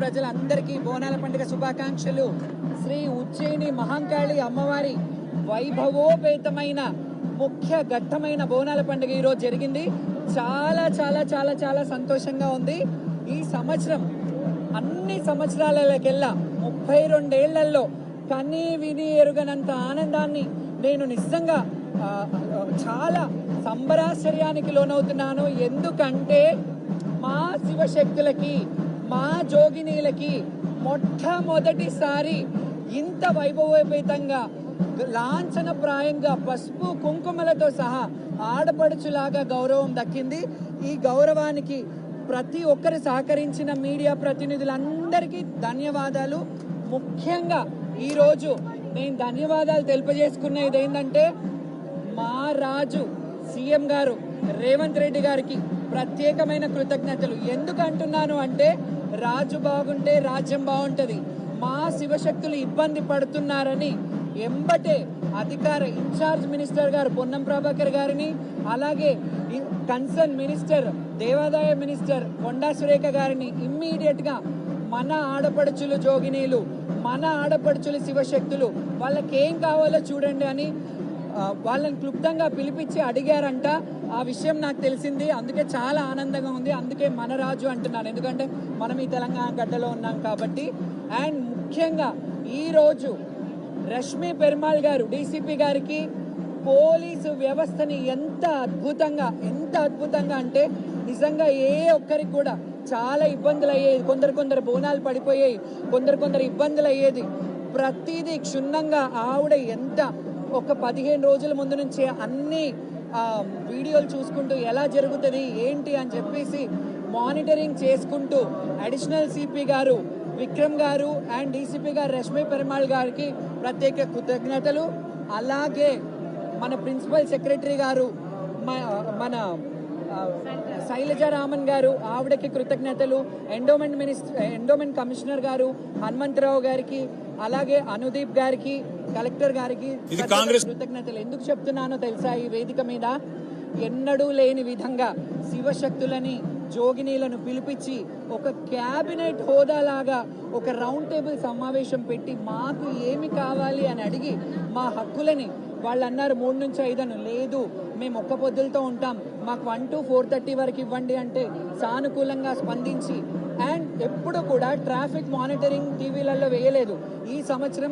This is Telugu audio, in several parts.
ప్రజలందరికీ బోనాల పండుగ శుభాకాంక్షలు. శ్రీ ఉజ్జయిని మహంకాళి అమ్మవారి వైభవోపేతమైన ముఖ్య ఘట్టమైన బోనాల పండుగ ఈరోజు జరిగింది. చాలా చాలా చాలా చాలా సంతోషంగా ఉంది. ఈ సంవత్సరం అన్ని సంవత్సరాలకెల్లా 32 ఏళ్లలో కనీ విని ఎరుగనంత ఆనందాన్ని నేను నిజంగా చాలా సంబరాశ్చర్యానికి లోనవుతున్నాను. ఎందుకంటే మా శివశక్తులకి, మా జోగినీలకి మొట్టమొదటిసారి ఇంత వైభవోపేతంగా లాంఛనప్రాయంగా పసుపు కుంకుమలతో సహా ఆడపడుచులాగా గౌరవం దక్కింది. ఈ గౌరవానికి ప్రతి ఒక్కరు సహకరించిన మీడియా ప్రతినిధులందరికీ ధన్యవాదాలు. ముఖ్యంగా ఈరోజు నేను ధన్యవాదాలు తెలియజేసుకునేది ఏంటంటే మా రాజు సీఎం గారు రేవంత్ రెడ్డి గారికి ప్రత్యేకమైన కృతజ్ఞతలు. ఎందుకు అంటున్నాను అంటే రాజు బాగుంటే రాజ్యం బాగుంటుంది. మా శివశక్తులు ఇబ్బంది పడుతున్నారని ఎంబటే అధికార ఇన్ఛార్జ్ మినిస్టర్ గారు పొన్నం ప్రభాకర్ గారిని, అలాగే కన్సర్న్ మినిస్టర్ దేవాదాయ మినిస్టర్ కొండా సురేఖ గారిని ఇమ్మీడియట్గా మన ఆడపడుచులు జోగినీలు, మన ఆడపడుచులు శివశక్తులు వాళ్ళకేం కావాలో చూడండి అని వాళ్ళని క్లుప్తంగా పిలిపించి అడిగారంట. ఆ విషయం నాకు తెలిసింది. అందుకే చాలా ఆనందంగా ఉంది. అందుకే మన రాజు అంటున్నాను, ఎందుకంటే మనం ఈ తెలంగాణ గడ్డలో ఉన్నాం కాబట్టి. అండ్ ముఖ్యంగా ఈరోజు రష్మి పెరుమాళ్ గారు డీసీపీ గారికి పోలీసు వ్యవస్థని ఎంత అద్భుతంగా అంటే నిజంగా ఏ ఒక్కరికి కూడా చాలా ఇబ్బందులు అయ్యేది. కొందరు బోనాలు పడిపోయాయి, కొందరు ఇబ్బందులు అయ్యేది. ప్రతిదీ క్షుణ్ణంగా ఆవిడ ఎంత ఒక 15 రోజుల ముందు నుంచే అన్ని వీడియోలు చూసుకుంటూ ఎలా జరుగుతుంది ఏంటి అని చెప్పేసి మానిటరింగ్ చేసుకుంటూ అడిషనల్ సిపి గారు విక్రమ్ గారు అండ్ డీసీపీ గారు రష్మి పెరుమాళ్ గారికి ప్రత్యేక కృతజ్ఞతలు. అలాగే మన ప్రిన్సిపల్ సెక్రటరీ గారు మన శైలజారామన్ గారు, ఆవిడకి కృతజ్ఞతలు. ఎండోమెంట్ కమిషనర్ గారు హనుమంతరావు గారికి, అలాగే అనుదీప్ గారికి, కలెక్టర్ గారికి కృతజ్ఞతలు. ఎందుకు చెప్తున్నానో తెలుసా? ఈ వేదిక మీద ఎన్నడూ లేని విధంగా శివశక్తులని జోగినీలను పిలిపించి ఒక క్యాబినెట్ హోదాలాగా ఒక రౌండ్ టేబుల్ సమావేశం పెట్టి మాకు ఏమి కావాలి అని అడిగి మా హక్కులని వాళ్ళు అన్నారు 3 నుంచి 5 అని. లేదు, మేము ఒక్క పొద్దులతో ఉంటాం, మాకు 1 to 4:30 వరకు ఇవ్వండి అంటే సానుకూలంగా స్పందించి అండ్ ఎప్పుడు కూడా ట్రాఫిక్ మానిటరింగ్ టీవీలలో వేయలేదు. ఈ సంవత్సరం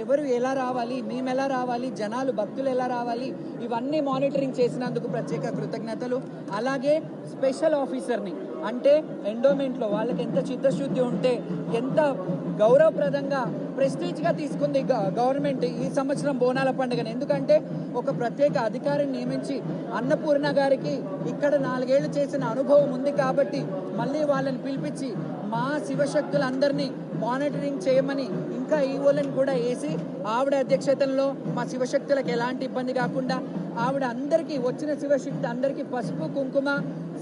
ఎవరు ఎలా రావాలి, మేము ఎలా రావాలి, జనాలు భక్తులు ఎలా రావాలి, ఇవన్నీ మానిటరింగ్ చేసినందుకు ప్రత్యేక కృతజ్ఞతలు. అలాగే స్పెషల్ ఆఫీసర్ని అంటే ఎండోమెంట్లో వాళ్ళకి ఎంత చిత్తశుద్ధి ఉంటే ఎంత గౌరవప్రదంగా ప్రెస్టీజ్గా తీసుకుంది గవర్నమెంట్ ఈ సంవత్సరం బోనాల పండుగను. ఎందుకంటే ఒక ప్రత్యేక అధికారిని నియమించి అన్నపూర్ణ గారికి ఇక్కడ 4 ఏళ్లు చేసిన అనుభవం ఉంది కాబట్టి మళ్ళీ వాళ్ళని పిలిపించి మా శివశక్తులందరినీ మానిటరింగ్ చేయమని ఇంకా ఈవోలను కూడా వేసి ఆవిడ అధ్యక్షతలో మా శివశక్తులకు ఎలాంటి ఇబ్బంది కాకుండా ఆవిడ అందరికీ వచ్చిన శివశక్తి అందరికీ పసుపు కుంకుమ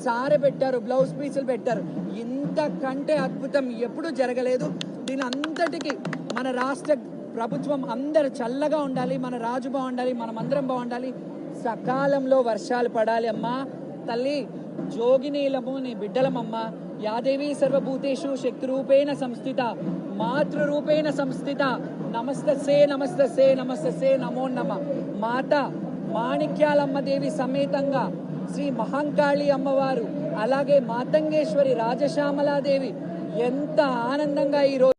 సారె పెట్టారు, బ్లౌజ్ పీసులు పెట్టారు. ఇంతకంటే అద్భుతం ఎప్పుడూ జరగలేదు. దీని అంతటికి మన రాష్ట్ర ప్రభుత్వం అందరు చల్లగా ఉండాలి, మన రాజు బాగుండాలి, మనమందరం బాగుండాలి, సకాలంలో వర్షాలు పడాలి. అమ్మా తల్లి జోగినీలము నీ బిడ్డలమమ్మ. యాదేవి సర్వభూతేషు శక్తిరూపేణ సంస్థిత మాతృరూపేణ సంస్థిత నమస్తస్సే నమస్తస్సే నమస్తస్సే నమో నమ. మాత మాణిక్యాలమ్మ దేవి సమేతంగా శ్రీ మహంకాళి అమ్మవారు, అలాగే మాతంగేశ్వరి రాజశ్యామలాదేవి ఎంత ఆనందంగా ఈరోజు